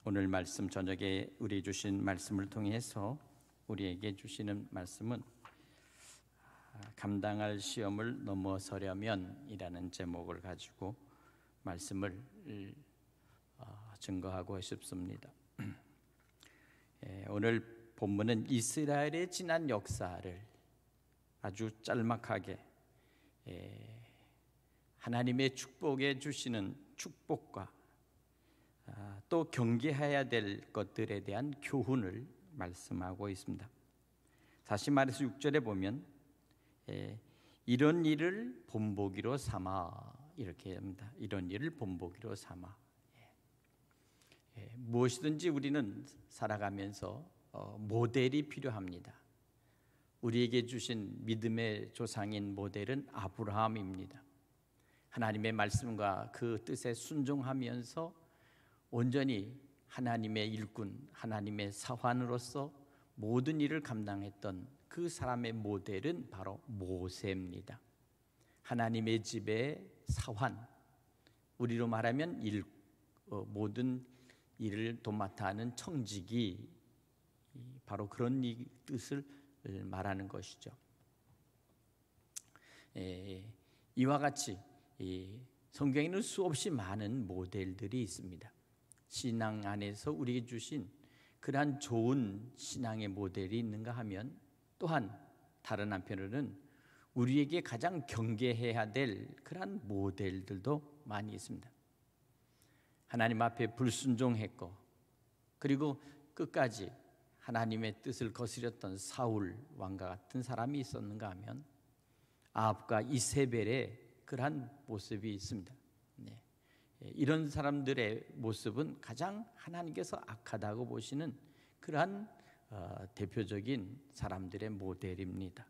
오늘 말씀 저녁에 우리 주신 말씀을 통해서 우리에게 주시는 말씀은 감당할 시험을 넘어서려면 이라는 제목을 가지고 말씀을 증거하고 싶습니다. 오늘 본문은 이스라엘의 지난 역사를 아주 짤막하게 하나님의 축복해 주시는 축복과 또 경계해야 될 것들에 대한 교훈을 말씀하고 있습니다. 다시 말해서 6절에 보면 이런 일을 본보기로 삼아 이렇게 합니다. 이런 일을 본보기로 삼아. 무엇이든지 우리는 살아가면서 모델이 필요합니다. 우리에게 주신 믿음의 조상인 모델은 아브라함입니다. 하나님의 말씀과 그 뜻에 순종하면서 온전히 하나님의 일꾼, 하나님의 사환으로서 모든 일을 감당했던 그 사람의 모델은 바로 모세입니다. 하나님의 집의 사환, 우리로 말하면 모든 일을 도맡아 하는 청지기, 바로 그런 뜻을 말하는 것이죠. 이와 같이 성경에는 수없이 많은 모델들이 있습니다. 신앙 안에서 우리에게 주신 그러한 좋은 신앙의 모델이 있는가 하면 또한 다른 한편으로는 우리에게 가장 경계해야 될 그러한 모델들도 많이 있습니다. 하나님 앞에 불순종했고 그리고 끝까지 하나님의 뜻을 거스렸던 사울 왕과 같은 사람이 있었는가 하면 아합과 이세벨의 그러한 모습이 있습니다. 이런 사람들의 모습은 가장 하나님께서 악하다고 보시는 그러한 대표적인 사람들의 모델입니다.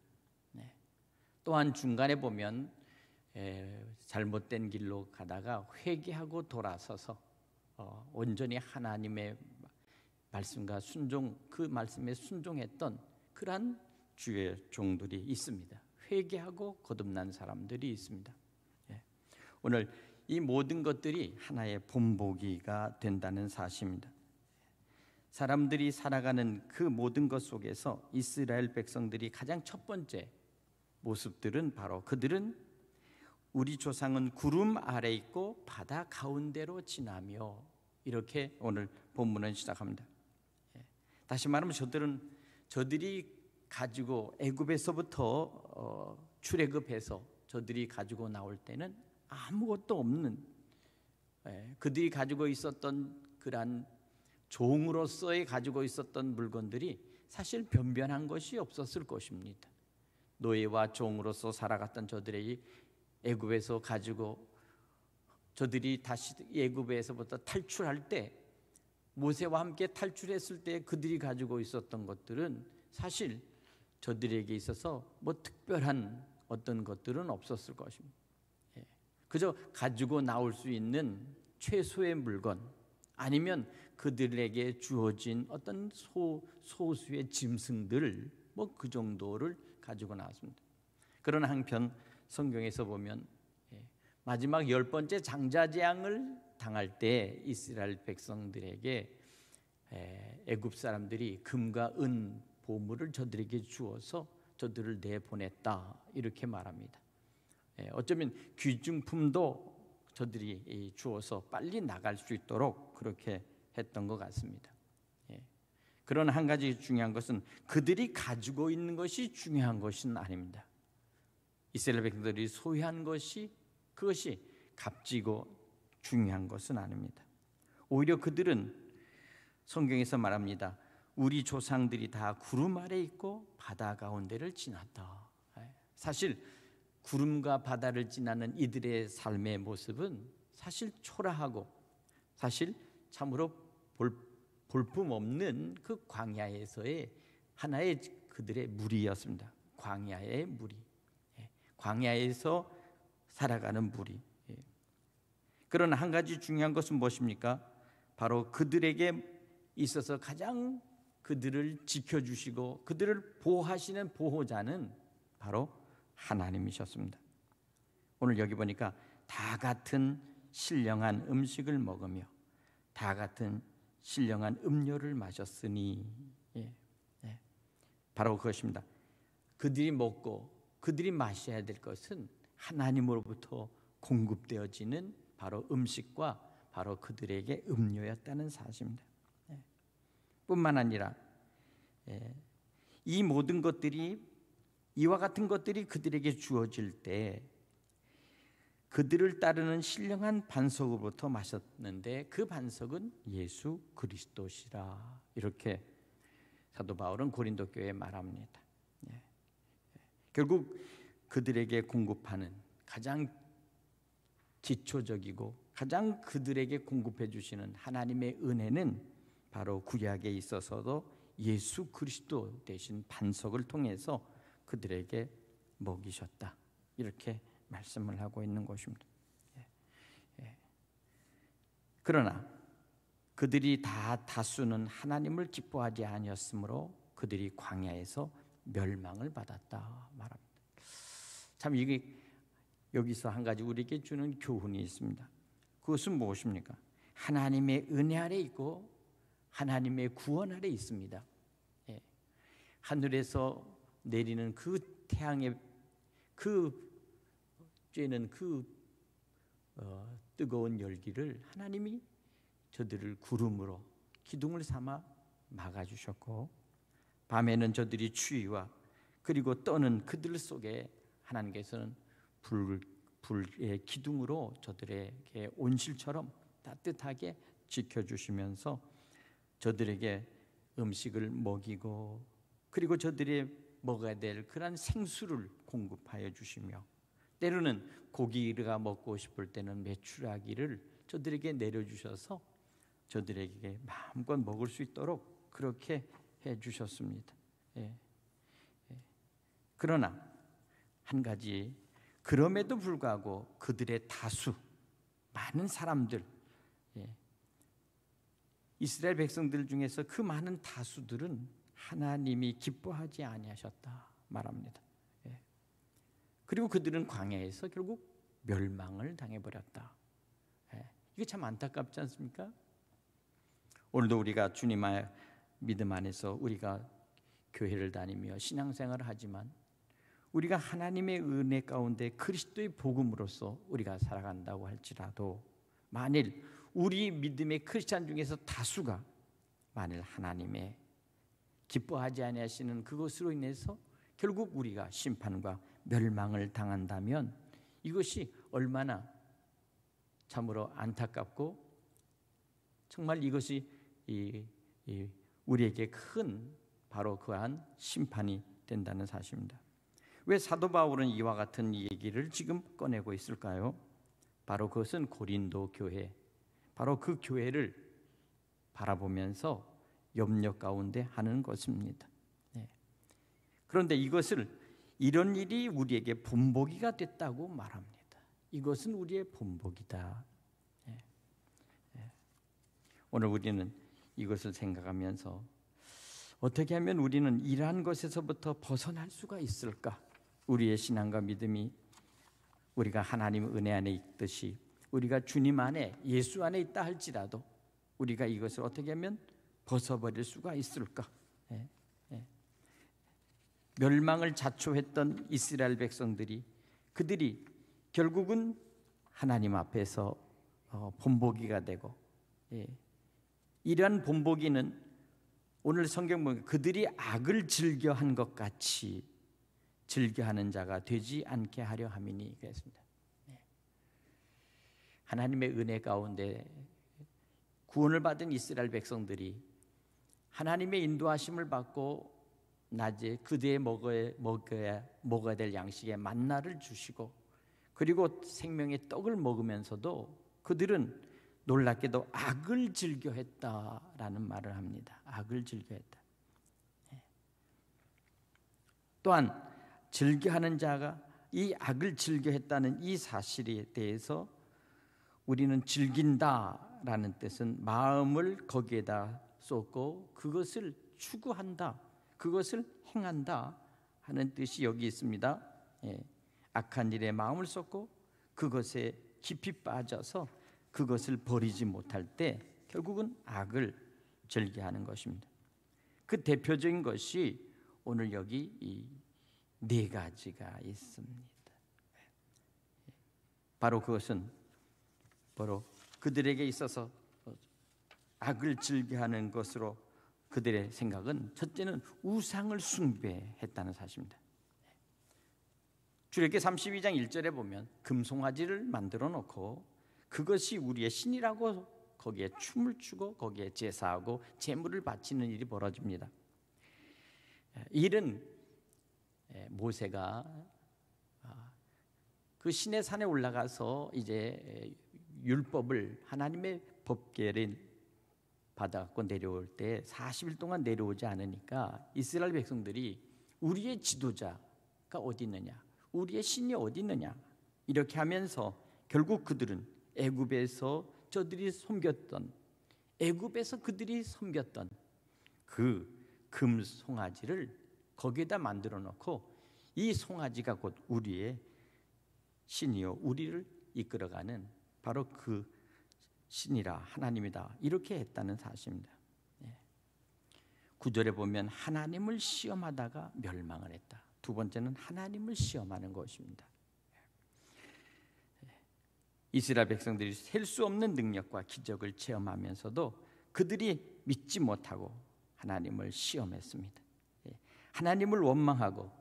또한 중간에 보면 잘못된 길로 가다가 회개하고 돌아서서 온전히 하나님의 말씀과 순종, 그 말씀에 순종했던 그러한 주의 종들이 있습니다. 회개하고 거듭난 사람들이 있습니다. 오늘 이 모든 것들이 하나의 본보기가 된다는 사실입니다. 사람들이 살아가는 그 모든 것 속에서 이스라엘 백성들이 가장 첫 번째 모습들은 바로 그들은 우리 조상은 구름 아래 있고 바다 가운데로 지나며, 이렇게 오늘 본문은 시작합니다. 다시 말하면 저들이 가지고 애굽에서부터 출애굽해서 저들이 가지고 나올 때는 아무것도 없는, 그들이 가지고 있었던 그러한 종으로서의 가지고 있었던 물건들이 사실 변변한 것이 없었을 것입니다. 노예와 종으로서 살아갔던 저들이 애굽에서 가지고 저들이 다시 애굽에서부터 탈출할 때, 모세와 함께 탈출했을 때 그들이 가지고 있었던 것들은 사실 저들에게 있어서 뭐 특별한 어떤 것들은 없었을 것입니다. 그저 가지고 나올 수 있는 최소의 물건, 아니면 그들에게 주어진 어떤 소수의 짐승들, 뭐 그 정도를 가지고 나왔습니다. 그러나 한편 성경에서 보면 마지막 10번째 장자재앙을 당할 때 이스라엘 백성들에게 애굽 사람들이 금과 은 보물을 저들에게 주어서 저들을 내보냈다, 이렇게 말합니다. 어쩌면 귀중품도 저들이 주어서 빨리 나갈 수 있도록 그렇게 했던 것 같습니다. 그러나 한 가지 중요한 것은 그들이 가지고 있는 것이 중요한 것은 아닙니다. 이스라엘 백성들이 소유한 것이, 그것이 값지고 중요한 것은 아닙니다. 오히려 그들은 성경에서 말합니다. 우리 조상들이 다 구름 아래 있고 바다 가운데를 지났다. 사실 구름과 바다를 지나는 이들의 삶의 모습은 사실 초라하고 사실 참으로 볼품없는 그 광야에서의 하나의 그들의 무리였습니다. 광야의 무리, 광야에서 살아가는 무리. 그러나 한 가지 중요한 것은 무엇입니까? 바로 그들에게 있어서 가장 그들을 지켜주시고 그들을 보호하시는 보호자는 바로 하나님이셨습니다. 오늘 여기 보니까 다 같은 신령한 음식을 먹으며 다 같은 신령한 음료를 마셨으니, 예, 예. 바로 그것입니다. 그들이 먹고 그들이 마셔야 될 것은 하나님으로부터 공급되어지는 바로 음식과 바로 그들에게 음료였다는 사실입니다. 예. 뿐만 아니라 이 모든 것들이, 이와 같은 것들이 그들에게 주어질 때 그들을 따르는 신령한 반석으로부터 마셨는데 그 반석은 예수 그리스도시라. 이렇게 사도 바울은 고린도 교회에 말합니다. 결국 그들에게 공급하는 가장 기초적이고 가장 그들에게 공급해 주시는 하나님의 은혜는 바로 구약에 있어서도 예수 그리스도 대신 반석을 통해서 그들에게 먹이셨다. 이렇게 말씀을 하고 있는 것입니다. 그러나 그들이 다수는 하나님을 기뻐하지 아니었으므로 그들이 광야에서 멸망을 받았다 말합니다. 참 이게 여기서 한 가지 우리에게 주는 교훈이 있습니다. 그것은 무엇입니까? 하나님의 은혜 아래 있고 하나님의 구원 아래 있습니다. 하늘에서 내리는 그 태양의 그 쬐는 그 뜨거운 열기를 하나님이 저들을 구름으로 기둥을 삼아 막아주셨고, 밤에는 저들이 추위와 그리고 떠는 그들 속에 하나님께서는 불의 기둥으로 저들에게 온실처럼 따뜻하게 지켜주시면서 저들에게 음식을 먹이고 그리고 저들이 먹어야 될 그런 생수를 공급하여 주시며, 때로는 고기가 먹고 싶을 때는 메추라기를 저들에게 내려주셔서 저들에게 마음껏 먹을 수 있도록 그렇게 해주셨습니다. 그러나 한 가지, 그럼에도 불구하고 그들의 다수, 많은 사람들, 이스라엘 백성들 중에서 그 많은 다수들은 하나님이 기뻐하지 아니하셨다 말합니다. 그리고 그들은 광야에서 결국 멸망을 당해버렸다. 이게 참 안타깝지 않습니까? 오늘도 우리가 주님의 믿음 안에서 우리가 교회를 다니며 신앙생활을 하지만 우리가 하나님의 은혜 가운데 그리스도의 복음으로서 우리가 살아간다고 할지라도, 만일 우리 믿음의 크리스찬 중에서 다수가 만일 하나님의 기뻐하지 아니하시는 그것으로 인해서 결국 우리가 심판과 멸망을 당한다면 이것이 얼마나 참으로 안타깝고 정말 이것이 우리에게 큰 바로 그러한 심판이 된다는 사실입니다. 왜 사도 바울은 이와 같은 얘기를 지금 꺼내고 있을까요? 바로 그것은 고린도 교회, 바로 그 교회를 바라보면서 염려 가운데 하는 것입니다. 그런데 이런 일이 우리에게 본보기가 됐다고 말합니다. 이것은 우리의 본보기다. 오늘 우리는 이것을 생각하면서 어떻게 하면 우리는 이러한 것에서부터 벗어날 수가 있을까? 우리의 신앙과 믿음이 우리가 하나님 은혜 안에 있듯이 우리가 주님 안에 예수 안에 있다 할지라도 우리가 이것을 어떻게 하면 벗어버릴 수가 있을까? 멸망을 자초했던 이스라엘 백성들이, 그들이 결국은 하나님 앞에서 본보기가 되고, 이러한 본보기는 오늘 성경 보면 그들이 악을 즐겨한 것 같이 즐겨하는 자가 되지 않게 하려 함이니 그랬습니다. 하나님의 은혜 가운데 구원을 받은 이스라엘 백성들이 하나님의 인도하심을 받고 낮에 그대의 먹어야 될 양식의 만나를 주시고 그리고 생명의 떡을 먹으면서도 그들은 놀랍게도 악을 즐겨했다라는 말을 합니다. 악을 즐겨했다. 또한 즐겨하는 자가 이 악을 즐겨했다는 이 사실에 대해서 우리는 즐긴다라는 뜻은 마음을 거기에다 쏟고 그것을 추구한다, 그것을 행한다 하는 뜻이 여기 있습니다. 악한 일에 마음을 쏟고 그것에 깊이 빠져서 그것을 버리지 못할 때 결국은 악을 절개하는 것입니다. 그 대표적인 것이 오늘 여기 이 네 가지가 있습니다. 바로 그것은 바로 그들에게 있어서 악을 즐겨하는 것으로 그들의 생각은 첫째는 우상을 숭배했다는 사실입니다. 출애굽기 32장 1절에 보면 금송아지를 만들어 놓고 그것이 우리의 신이라고 거기에 춤을 추고 거기에 제사하고 제물을 바치는 일이 벌어집니다. 이 일은 모세가 그 시내 산에 올라가서 이제 율법을 하나님의 법궤를 받아갖고 내려올 때 40일 동안 내려오지 않으니까 이스라엘 백성들이 우리의 지도자가 어디 있느냐, 우리의 신이 어디 있느냐 이렇게 하면서 결국 그들은 애굽에서 그들이 섬겼던 그 금 송아지를 거기에다 만들어 놓고 이 송아지가 곧 우리의 신이요 우리를 이끌어가는 바로 그 신이라 하나님이다 이렇게 했다는 사실입니다. 9절에 보면 하나님을 시험하다가 멸망을 했다. 두 번째는 하나님을 시험하는 것입니다. 이스라엘 백성들이 셀 수 없는 능력과 기적을 체험하면서도 그들이 믿지 못하고 하나님을 시험했습니다. 하나님을 원망하고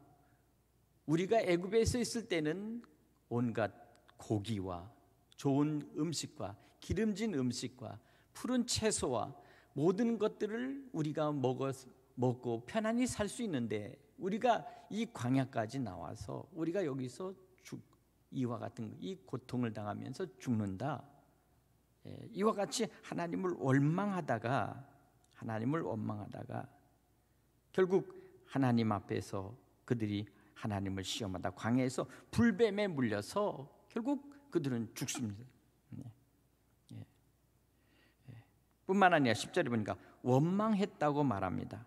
우리가 애굽에서 있을 때는 온갖 고기와 좋은 음식과 기름진 음식과 푸른 채소와 모든 것들을 우리가 먹고 편안히 살 수 있는데 우리가 이 광야까지 나와서 우리가 여기서 이와 같은 이 고통을 당하면서 죽는다. 이와 같이 하나님을 원망하다가 결국 하나님 앞에서 그들이 하나님을 시험하다 광야에서 불뱀에 물려서 결국 그들은 죽습니다. 뿐만 아니라 10절에 보니까 원망했다고 말합니다.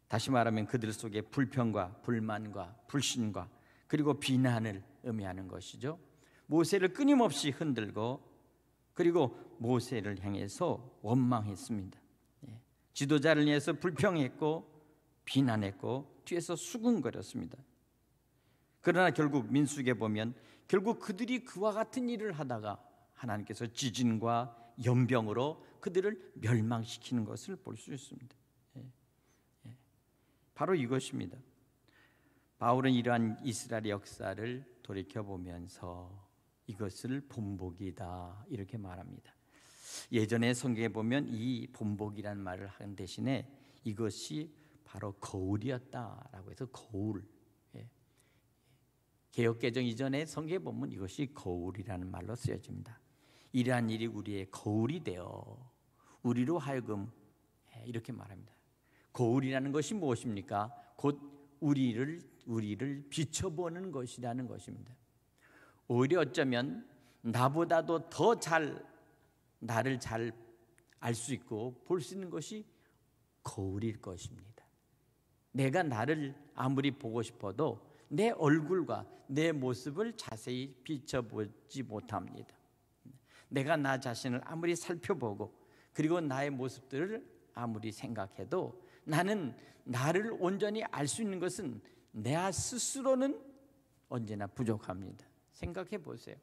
다시 말하면 그들 속에 불평과 불만과 불신과 그리고 비난을 의미하는 것이죠. 모세를 끊임없이 흔들고 그리고 모세를 향해서 원망했습니다. 지도자를 위해서 불평했고 비난했고 뒤에서 수군거렸습니다. 그러나 결국 민수기에 보면 결국 그들이 그와 같은 일을 하다가 하나님께서 지진과 연병으로 그들을 멸망시키는 것을 볼 수 있습니다. 바로 이것입니다. 바울은 이러한 이스라엘의 역사를 돌이켜보면서 이것을 본복이다 이렇게 말합니다. 예전에 성경에 보면 이 본복이라는 말을 하는 대신에 이것이 바로 거울이었다라고 해서 거울. 개역개정 이전에 성경에 보면 이것이 거울이라는 말로 쓰여집니다. 이러한 일이 우리의 거울이 되어 우리로 하여금 이렇게 말합니다. 거울이라는 것이 무엇입니까? 곧 우리를 비춰보는 것이라는 것입니다. 오히려 어쩌면 나보다도 더 나를 잘 알 수 있고 볼 수 있는 것이 거울일 것입니다. 내가 나를 아무리 보고 싶어도 내 얼굴과 내 모습을 자세히 비춰보지 못합니다. 내가 나 자신을 아무리 살펴보고 그리고 나의 모습들을 아무리 생각해도 나는 나를 온전히 알 수 있는 것은 내 스스로는 언제나 부족합니다. 생각해 보세요.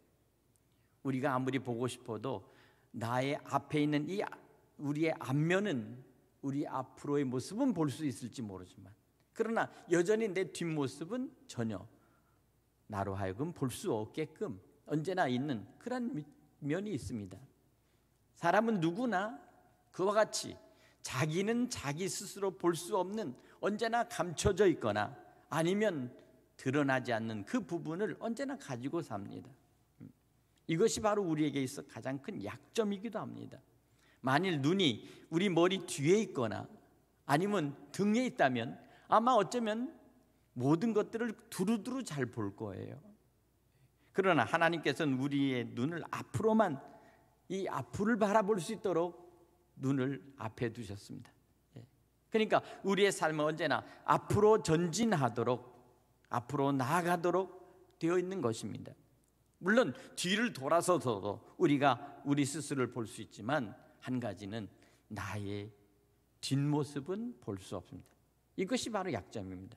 우리가 아무리 보고 싶어도 나의 앞에 있는 이 우리의 앞면은 우리 앞으로의 모습은 볼 수 있을지 모르지만 그러나 여전히 내 뒷모습은 전혀 나로 하여금 볼 수 없게끔 언제나 있는 그런 면이 있습니다. 사람은 누구나 그와 같이 자기는 자기 스스로 볼 수 없는 언제나 감춰져 있거나 아니면 드러나지 않는 그 부분을 언제나 가지고 삽니다. 이것이 바로 우리에게 있어 가장 큰 약점이기도 합니다. 만일 눈이 우리 머리 뒤에 있거나 아니면 등에 있다면 아마 어쩌면 모든 것들을 두루두루 잘 볼 거예요. 그러나 하나님께서는 우리의 눈을 앞으로만 이 앞을 바라볼 수 있도록 눈을 앞에 두셨습니다. 그러니까 우리의 삶은 언제나 앞으로 전진하도록 앞으로 나아가도록 되어 있는 것입니다. 물론 뒤를 돌아서서도 우리가 우리 스스로를 볼 수 있지만 한 가지는 나의 뒷모습은 볼 수 없습니다. 이것이 바로 약점입니다.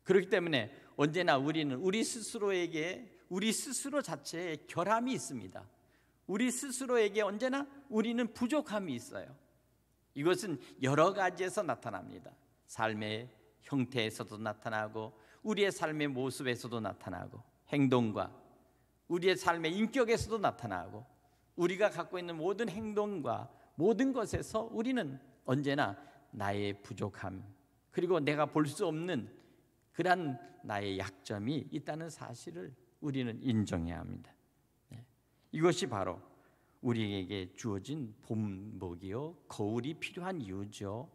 그렇기 때문에 언제나 우리는 우리 스스로 자체에 결함이 있습니다. 우리 스스로에게 언제나 우리는 부족함이 있어요. 이것은 여러 가지에서 나타납니다. 삶의 형태에서도 나타나고 우리의 삶의 모습에서도 나타나고 행동과 우리의 삶의 인격에서도 나타나고 우리가 갖고 있는 모든 행동과 모든 것에서 우리는 언제나 나의 부족함 그리고 내가 볼 수 없는 그러한 나의 약점이 있다는 사실을 우리는 인정해야 합니다. 이것이 바로 우리에게 주어진 본보기요 거울이 필요한 이유죠.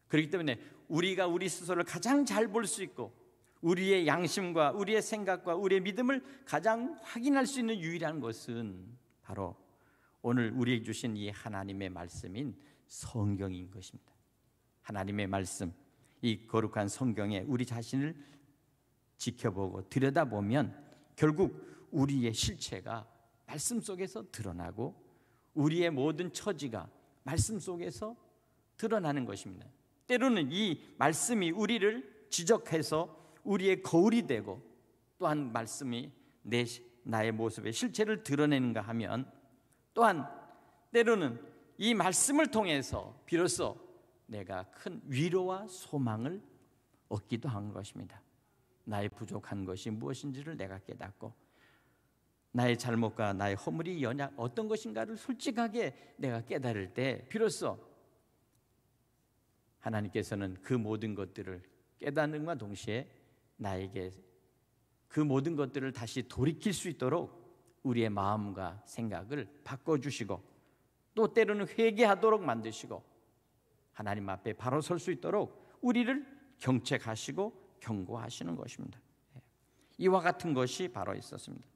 그렇기 때문에 우리가 우리 스스로를 가장 잘 볼 수 있고 우리의 양심과 우리의 생각과 우리의 믿음을 가장 확인할 수 있는 유일한 것은 바로 오늘 우리에게 주신 이 하나님의 말씀인 성경인 것입니다. 하나님의 말씀, 이 거룩한 성경에 우리 자신을 지켜보고 들여다보면 결국 우리의 실체가 말씀 속에서 드러나고 우리의 모든 처지가 말씀 속에서 드러나는 것입니다. 때로는 이 말씀이 우리를 지적해서 우리의 거울이 되고 또한 말씀이 나의 모습의 실체를 드러내는가 하면 또한 때로는 이 말씀을 통해서 비로소 내가 큰 위로와 소망을 얻기도 한 것입니다. 나의 부족한 것이 무엇인지를 내가 깨닫고 나의 잘못과 나의 허물이 연약 어떤 것인가를 솔직하게 내가 깨달을 때 비로소 하나님께서는 그 모든 것들을 깨닫는과 동시에 나에게 그 모든 것들을 다시 돌이킬 수 있도록 우리의 마음과 생각을 바꿔주시고 또 때로는 회개하도록 만드시고 하나님 앞에 바로 설 수 있도록 우리를 경책하시고 경고하시는 것입니다. 이와 같은 것이 바로 있었습니다.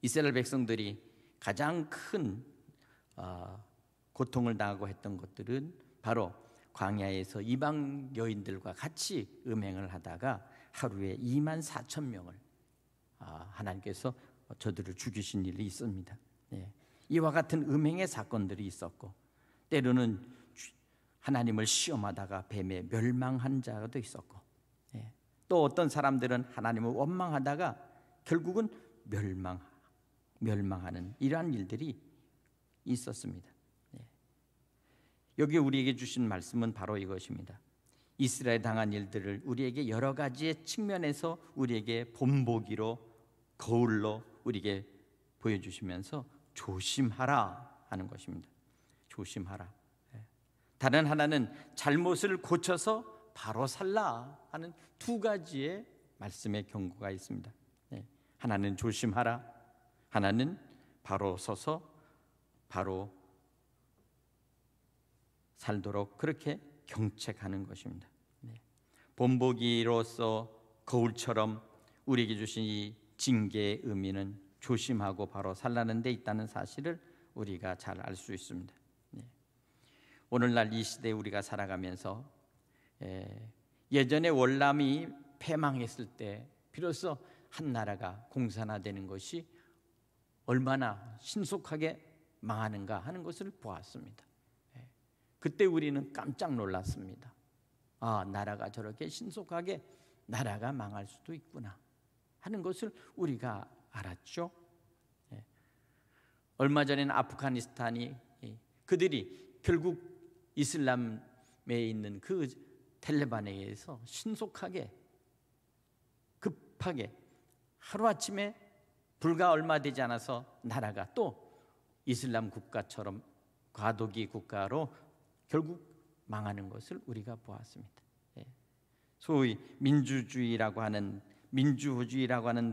이스라엘 백성들이 가장 큰 고통을 당하고 했던 것들은 바로 광야에서 이방 여인들과 같이 음행을 하다가 하루에 24,000명을 하나님께서 저들을 죽이신 일이 있습니다. 이와 같은 음행의 사건들이 있었고 때로는 하나님을 시험하다가 뱀에 멸망한 자도 있었고 또 어떤 사람들은 하나님을 원망하다가 결국은 멸망하는 이러한 일들이 있었습니다. 여기 우리에게 주신 말씀은 바로 이것입니다. 이스라엘 당한 일들을 우리에게 여러 가지의 측면에서 우리에게 본보기로 거울로 우리에게 보여주시면서 조심하라 하는 것입니다. 조심하라. 다른 하나는 잘못을 고쳐서 바로 살라 하는 두 가지의 말씀의 경고가 있습니다. 하나는 조심하라, 하나는 바로 서서 바로 살도록 그렇게 경책하는 것입니다. 본보기로서 거울처럼 우리에게 주신 이 징계의 의미는 조심하고 바로 살라는 데 있다는 사실을 우리가 잘 알 수 있습니다. 오늘날 이 시대에 우리가 살아가면서 예전에 월남이 패망했을 때 비로소 한 나라가 공산화되는 것이 얼마나 신속하게 망하는가 하는 것을 보았습니다. 그때 우리는 깜짝 놀랐습니다. 나라가 저렇게 신속하게 나라가 망할 수도 있구나 하는 것을 우리가 알았죠. 얼마 전에는 아프가니스탄이 그들이 결국 이슬람에 있는 그 텔레반에 의해서 신속하게 급하게 하루아침에 불과 얼마 되지 않아서 나라가 또 이슬람 국가처럼 과도기 국가로 결국 망하는 것을 우리가 보았습니다. 소위 민주주의라고 하는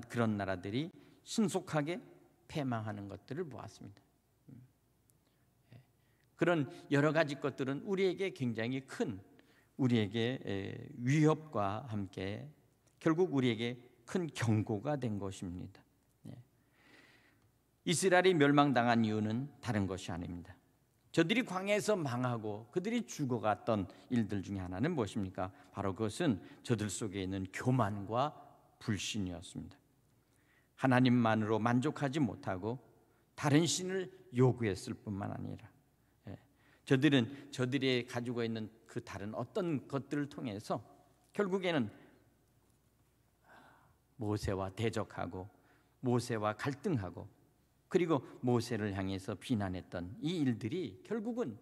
그런 나라들이 신속하게 패망하는 것들을 보았습니다. 그런 여러 가지 것들은 우리에게 굉장히 큰 우리에게 위협과 함께 결국 우리에게 큰 경고가 된 것입니다. 이스라엘이 멸망당한 이유는 다른 것이 아닙니다. 저들이 광야에서 망하고 그들이 죽어갔던 일들 중에 하나는 무엇입니까? 바로 그것은 저들 속에 있는 교만과 불신이었습니다. 하나님만으로 만족하지 못하고 다른 신을 요구했을 뿐만 아니라 저들은 저들이 가지고 있는 그 다른 어떤 것들을 통해서 결국에는 모세와 대적하고 모세와 갈등하고 그리고 모세를 향해서 비난했던 이 일들이 결국은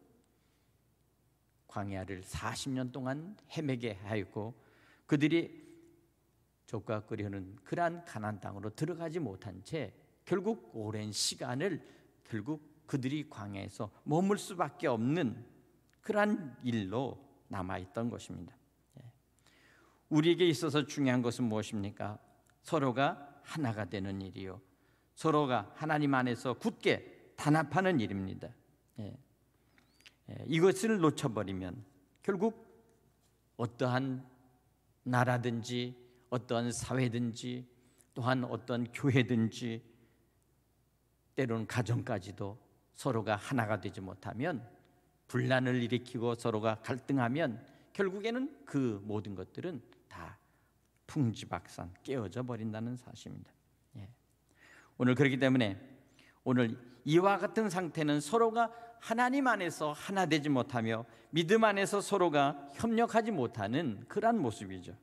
광야를 40년 동안 헤매게 하였고 그들이 족각거리는 그러한 가나안 땅으로 들어가지 못한 채 결국 오랜 시간을 결국 그들이 광야에서 머물 수밖에 없는 그러한 일로 남아있던 것입니다. 우리에게 있어서 중요한 것은 무엇입니까? 서로가 하나가 되는 일이요, 서로가 하나님 안에서 굳게 단합하는 일입니다. 이것을 놓쳐버리면 결국 어떠한 나라든지 어떠한 사회든지 또한 어떤 교회든지 때로는 가정까지도 서로가 하나가 되지 못하면 분란을 일으키고 서로가 갈등하면 결국에는 그 모든 것들은 다 풍지박산 깨어져 버린다는 사실입니다. 오늘 그렇기 때문에 오늘 이와 같은 상태는 서로가 하나님 안에서 하나 되지 못하며 믿음 안에서 서로가 협력하지 못하는 그러한 모습이죠.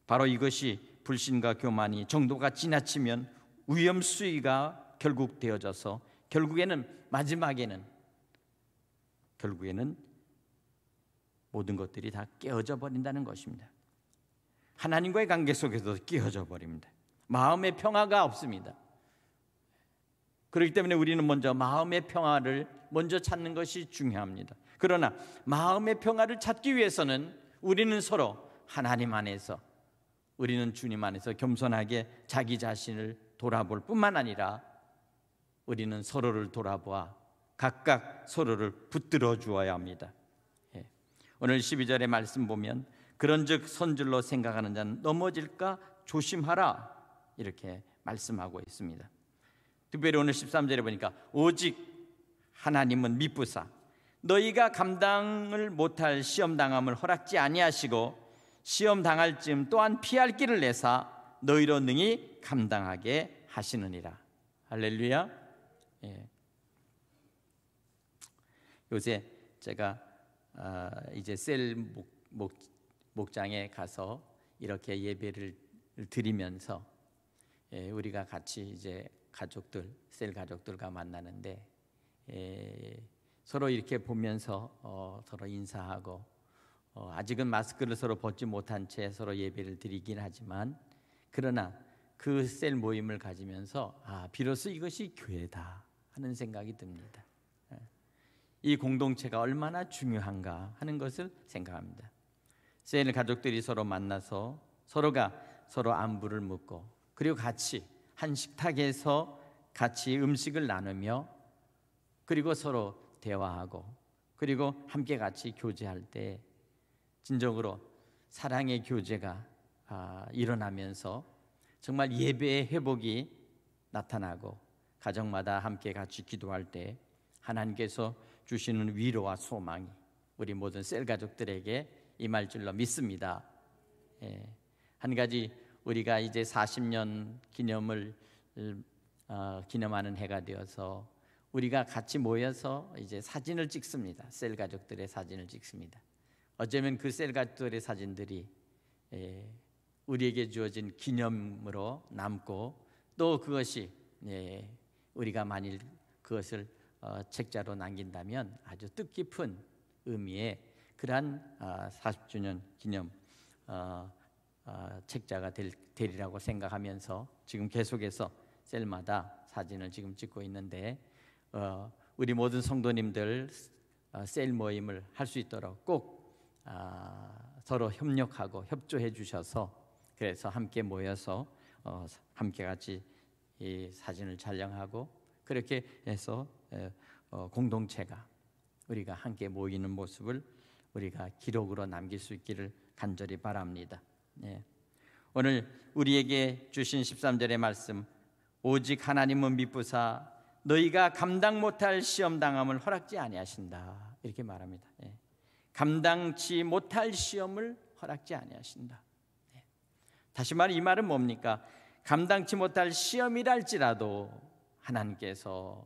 바로 이것이 불신과 교만이 정도가 지나치면 위험 수위가 결국 되어져서 마지막에는 모든 것들이 다 깨어져 버린다는 것입니다. 하나님과의 관계 속에서 깨어져 버립니다. 마음의 평화가 없습니다. 그렇기 때문에 우리는 먼저 마음의 평화를 먼저 찾는 것이 중요합니다. 그러나 마음의 평화를 찾기 위해서는 우리는 서로 하나님 안에서, 우리는 주님 안에서 겸손하게 자기 자신을 돌아볼 뿐만 아니라 우리는 서로를 돌아보아 각각 서로를 붙들어 주어야 합니다. 오늘 12절의 말씀 보면 그런즉 선줄로 생각하는 자는 넘어질까 조심하라 이렇게 말씀하고 있습니다. 특별히 오늘 13절에 보니까 오직 하나님은 미쁘사 너희가 감당을 못할 시험당함을 허락지 아니하시고 시험당할 즈음 또한 피할 길을 내사 너희로 능히 감당하게 하시느니라. 할렐루야. 요새 제가 이제 셀 목장에 가서 이렇게 예배를 드리면서 우리가 같이 이제 셀 가족들과 만나는데 서로 이렇게 보면서 서로 인사하고 아직은 마스크를 서로 벗지 못한 채 서로 예배를 드리긴 하지만 그러나 그 셀 모임을 가지면서 비로소 이것이 교회다 하는 생각이 듭니다. 이 공동체가 얼마나 중요한가 하는 것을 생각합니다. 셀 가족들이 서로 만나서 서로가 서로 안부를 묻고 그리고 같이 한 식탁에서 같이 음식을 나누며 그리고 서로 대화하고 그리고 함께 같이 교제할 때 진정으로 사랑의 교제가 일어나면서 정말 예배의 회복이 나타나고 가정마다 함께 같이 기도할 때 하나님께서 주시는 위로와 소망이 우리 모든 셀 가족들에게 임할 줄로 믿습니다. 한 가지 우리가 이제 40년 기념을 기념하는 해가 되어서 우리가 같이 모여서 이제 사진을 찍습니다. 셀 가족들의 사진을 찍습니다. 어쩌면 그 셀 가족들의 사진들이 우리에게 주어진 기념으로 남고 또 그것이 우리가 만일 그것을 책자로 남긴다면 아주 뜻깊은 의미의 그러한 40주년 기념 책자가 되리라고 생각하면서 지금 계속해서 셀마다 사진을 지금 찍고 있는데 우리 모든 성도님들 셀 모임을 할 수 있도록 꼭 서로 협력하고 협조해 주셔서 그래서 함께 모여서 함께 같이 이 사진을 촬영하고 그렇게 해서 공동체가 우리가 함께 모이는 모습을 우리가 기록으로 남길 수 있기를 간절히 바랍니다. 오늘 우리에게 주신 13절의 말씀 오직 하나님은 미쁘사 너희가 감당 못할 시험당함을 허락지 아니하신다 이렇게 말합니다. 감당치 못할 시험을 허락지 아니하신다. 다시 말해 이 말은 뭡니까? 감당치 못할 시험이랄지라도 하나님께서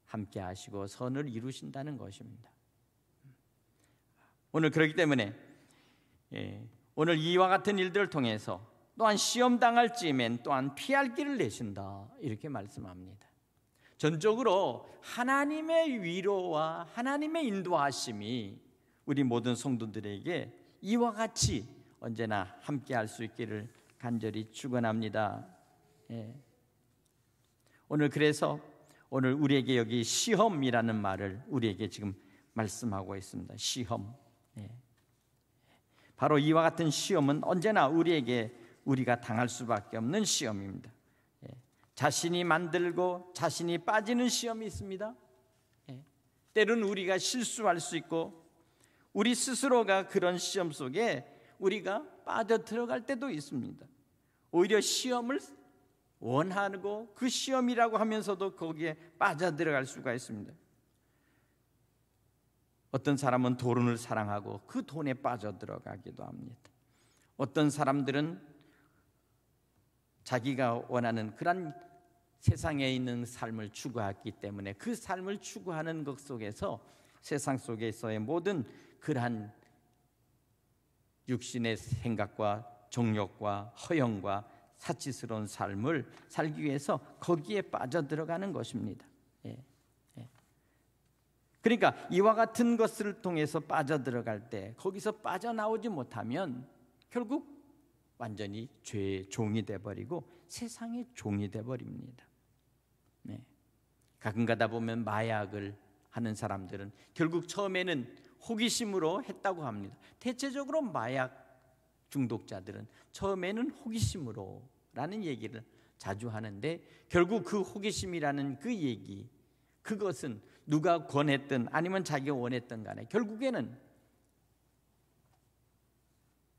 함께 하시고 선을 이루신다는 것입니다. 오늘 그렇기 때문에 오늘 이와 같은 일들을 통해서 또한 시험 당할 즈음엔 또한 피할 길을 내신다, 이렇게 말씀합니다. 전적으로 하나님의 위로와 하나님의 인도하심이 우리 모든 성도들에게 이와 같이 언제나 함께 할 수 있기를 간절히 축원합니다. 오늘 그래서 오늘 우리에게 여기 시험이라는 말을 우리에게 지금 말씀하고 있습니다. 시험. 바로 이와 같은 시험은 언제나 우리가 당할 수밖에 없는 시험입니다. 자신이 만들고 자신이 빠지는 시험이 있습니다. 때로는 우리가 실수할 수 있고 우리 스스로가 그런 시험 속에 우리가 빠져 들어갈 때도 있습니다. 오히려 시험을 원하고 그 시험이라고 하면서도 거기에 빠져 들어갈 수가 있습니다. 어떤 사람은 돈을 사랑하고 그 돈에 빠져 들어가기도 합니다. 어떤 사람들은 자기가 원하는 그런 세상에 있는 삶을 추구하기 때문에 그 삶을 추구하는 것 속에서 세상 속에서의 모든 그러한 육신의 생각과 정욕과 허영과 사치스러운 삶을 살기 위해서 거기에 빠져들어가는 것입니다. 그러니까 이와 같은 것을 통해서 빠져들어갈 때 거기서 빠져나오지 못하면 결국 완전히 죄의 종이 돼버리고 세상의 종이 돼버립니다. 가끔 가다 보면 마약을 하는 사람들은 결국 처음에는 호기심으로 했다고 합니다. 대체적으로 마약 중독자들은 처음에는 호기심으로라는 얘기를 자주 하는데 결국 그 호기심이라는 그 얘기, 그것은 누가 권했든 아니면 자기가 원했든 간에 결국에는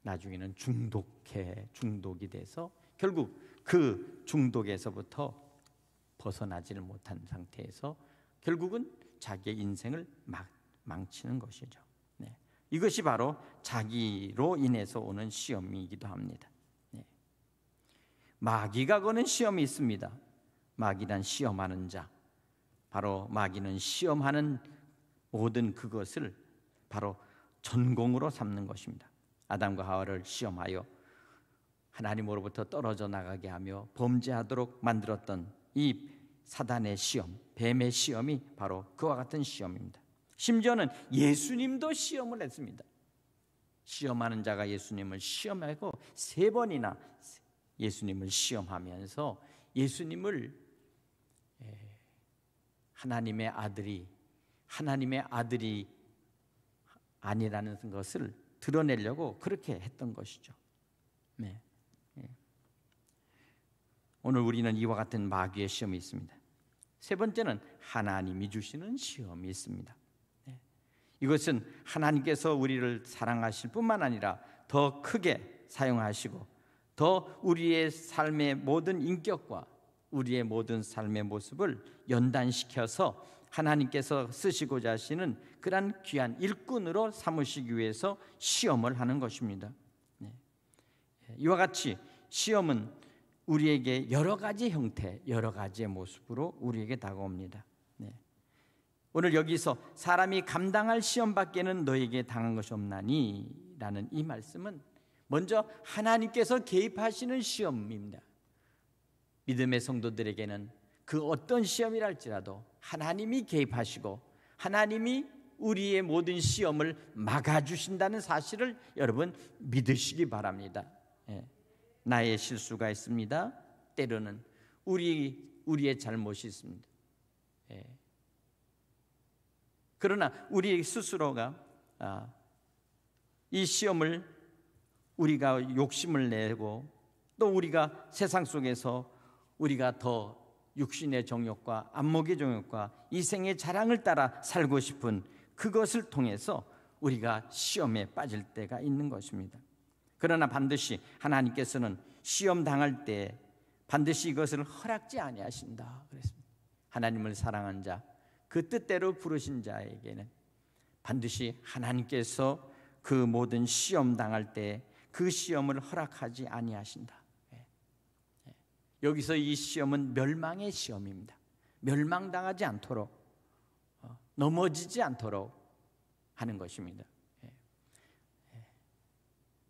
나중에는 중독이 돼서 결국 그 중독에서부터 벗어나지를 못한 상태에서 결국은 자기의 인생을 망치는 것이죠. 이것이 바로 자기로 인해서 오는 시험이기도 합니다. 마귀가 거는 시험이 있습니다. 마귀란 시험하는 자, 바로 마귀는 시험하는 모든 그것을 바로 전공으로 삼는 것입니다. 아담과 하와를 시험하여 하나님으로부터 떨어져 나가게 하며 범죄하도록 만들었던 이 사단의 시험, 뱀의 시험이 바로 그와 같은 시험입니다. 심지어는 예수님도 시험을 했습니다. 시험하는 자가 예수님을 시험하고 3번이나 예수님을 시험하면서 예수님을 하나님의 아들이 아니라는 것을 드러내려고 그렇게 했던 것이죠. 오늘 우리는 이와 같은 마귀의 시험이 있습니다. 3번째는 하나님이 주시는 시험이 있습니다. 이것은 하나님께서 우리를 사랑하실 뿐만 아니라 더 크게 사용하시고 더 우리의 삶의 모든 인격과 우리의 모든 삶의 모습을 연단시켜서 하나님께서 쓰시고자 하시는 그러한 귀한 일꾼으로 삼으시기 위해서 시험을 하는 것입니다. 이와 같이 시험은 우리에게 여러 가지 형태, 여러 가지의 모습으로 우리에게 다가옵니다. 오늘 여기서 사람이 감당할 시험밖에는 너에게 당한 것이 없나니 라는 이 말씀은 먼저 하나님께서 개입하시는 시험입니다. 믿음의 성도들에게는 그 어떤 시험이랄지라도 하나님이 개입하시고 하나님이 우리의 모든 시험을 막아주신다는 사실을 여러분 믿으시기 바랍니다. 나의 실수가 있습니다. 때로는 우리의 잘못이 있습니다. 그러나 우리 스스로가 이 시험을 우리가 욕심을 내고 또 우리가 세상 속에서 우리가 더 육신의 정욕과 안목의 정욕과 이생의 자랑을 따라 살고 싶은 그것을 통해서 우리가 시험에 빠질 때가 있는 것입니다. 그러나 반드시 하나님께서는 시험 당할 때 반드시 이것을 허락지 아니하신다 그랬습니다. 하나님을 사랑한 자, 그 뜻대로 부르신 자에게는 반드시 하나님께서 그 모든 시험 당할 때 그 시험을 허락하지 아니하신다. 여기서 이 시험은 멸망의 시험입니다. 멸망당하지 않도록, 넘어지지 않도록 하는 것입니다.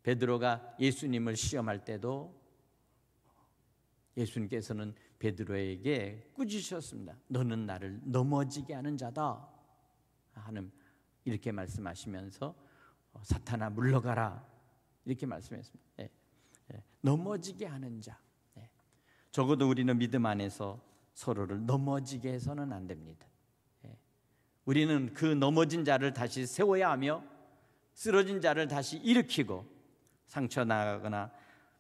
베드로가 예수님을 시험할 때도 예수님께서는 베드로에게 꾸짖으셨습니다. 너는 나를 넘어지게 하는 자다 하는, 이렇게 말씀하시면서 사탄아 물러가라 이렇게 말씀했습니다. 넘어지게 하는 자. 적어도 우리는 믿음 안에서 서로를 넘어지게 해서는 안 됩니다. 우리는 그 넘어진 자를 다시 세워야 하며, 쓰러진 자를 다시 일으키고, 상처 나거나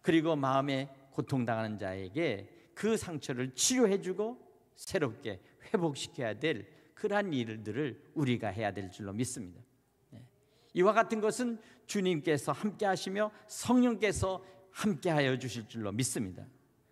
그리고 마음에 고통당하는 자에게 그 상처를 치료해주고 새롭게 회복시켜야 될 그러한 일들을 우리가 해야 될 줄로 믿습니다. 이와 같은 것은 주님께서 함께 하시며 성령께서 함께 하여 주실 줄로 믿습니다.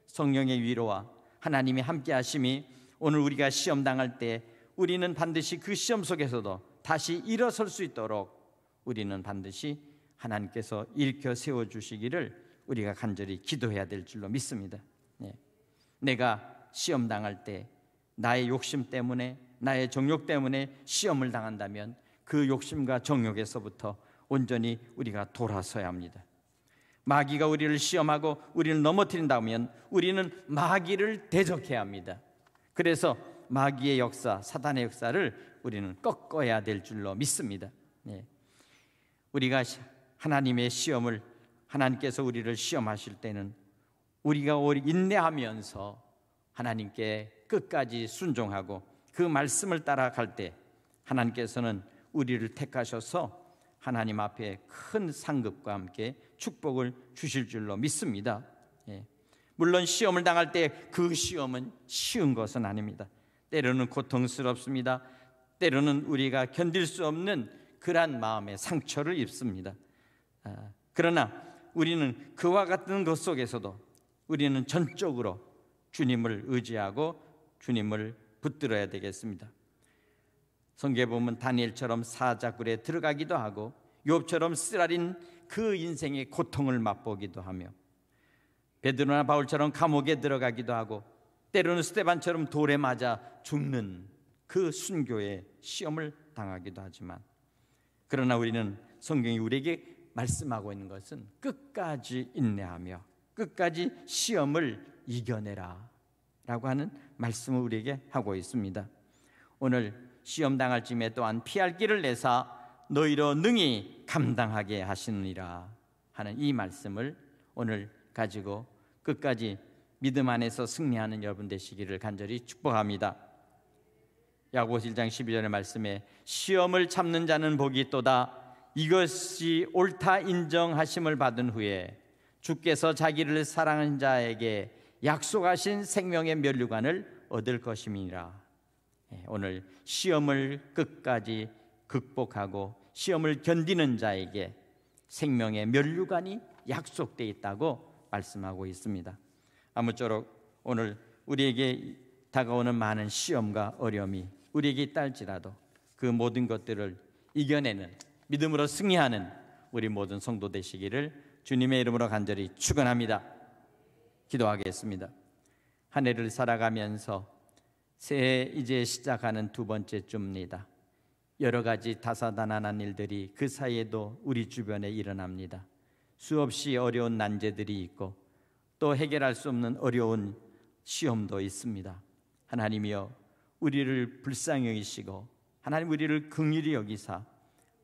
성령의 위로와 하나님의 함께 하심이 오늘 우리가 시험 당할 때 우리는 반드시 그 시험 속에서도 다시 일어설 수 있도록 우리는 반드시 하나님께서 일으켜 세워주시기를 우리가 간절히 기도해야 될 줄로 믿습니다. 내가 시험 당할 때 나의 욕심 때문에, 나의 정욕 때문에 시험을 당한다면 그 욕심과 정욕에서부터 온전히 우리가 돌아서야 합니다. 마귀가 우리를 시험하고 우리를 넘어뜨린다면 우리는 마귀를 대적해야 합니다. 그래서 마귀의 역사, 사단의 역사를 우리는 꺾어야 될 줄로 믿습니다. 우리가 하나님의 시험을, 하나님께서 우리를 시험하실 때는 우리가 오래 인내하면서 하나님께 끝까지 순종하고 그 말씀을 따라갈 때 하나님께서는 우리를 택하셔서 하나님 앞에 큰 상급과 함께 축복을 주실 줄로 믿습니다. 물론 시험을 당할 때 그 시험은 쉬운 것은 아닙니다. 때로는 고통스럽습니다. 때로는 우리가 견딜 수 없는 그러한 마음의 상처를 입습니다. 그러나 우리는 그와 같은 것 속에서도 우리는 전적으로 주님을 의지하고 주님을 붙들어야 되겠습니다. 성경에 보면 다니엘처럼 사자굴에 들어가기도 하고 욥처럼 쓰라린 그 인생의 고통을 맛보기도 하며, 베드로나 바울처럼 감옥에 들어가기도 하고 때로는 스데반처럼 돌에 맞아 죽는 그 순교의 시험을 당하기도 하지만, 그러나 우리는 성경이 우리에게 말씀하고 있는 것은 끝까지 인내하며 끝까지 시험을 이겨내라 라고 하는 말씀을 우리에게 하고 있습니다. 오늘 시험 당할 쯤에 또한 피할 길을 내사 너희로 능히 감당하게 하시느니라 하는 이 말씀을 오늘 가지고 끝까지 믿음 안에서 승리하는 여러분 되시기를 간절히 축복합니다. 야고보서 1장 12절의 말씀에 시험을 참는 자는 복이 있도다. 이것이 옳다 인정하심을 받은 후에 주께서 자기를 사랑하는 자에게 약속하신 생명의 면류관을 얻을 것임이니라. 오늘 시험을 끝까지 극복하고 시험을 견디는 자에게 생명의 면류관이 약속되어 있다고 말씀하고 있습니다. 아무쪼록 오늘 우리에게 다가오는 많은 시험과 어려움이 우리에게 있다 할지라도 그 모든 것들을 이겨내는, 믿음으로 승리하는 우리 모든 성도 되시기를 주님의 이름으로 간절히 축원합니다. 기도하겠습니다. 한 해를 살아가면서 새해 이제 시작하는 두 번째 주입니다. 여러 가지 다사다난한 일들이 그 사이에도 우리 주변에 일어납니다. 수없이 어려운 난제들이 있고 또 해결할 수 없는 어려운 시험도 있습니다. 하나님이여, 우리를 불쌍히 여기시고 하나님 우리를 긍휼히 여기사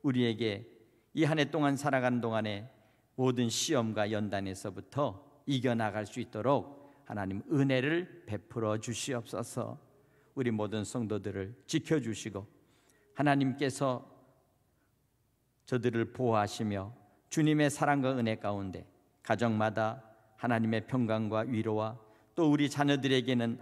우리에게 이 한 해 동안 살아가는 동안에 모든 시험과 연단에서부터 이겨나갈 수 있도록 하나님 은혜를 베풀어 주시옵소서. 우리 모든 성도들을 지켜주시고 하나님께서 저들을 보호하시며 주님의 사랑과 은혜 가운데 가정마다 하나님의 평강과 위로와 또 우리 자녀들에게는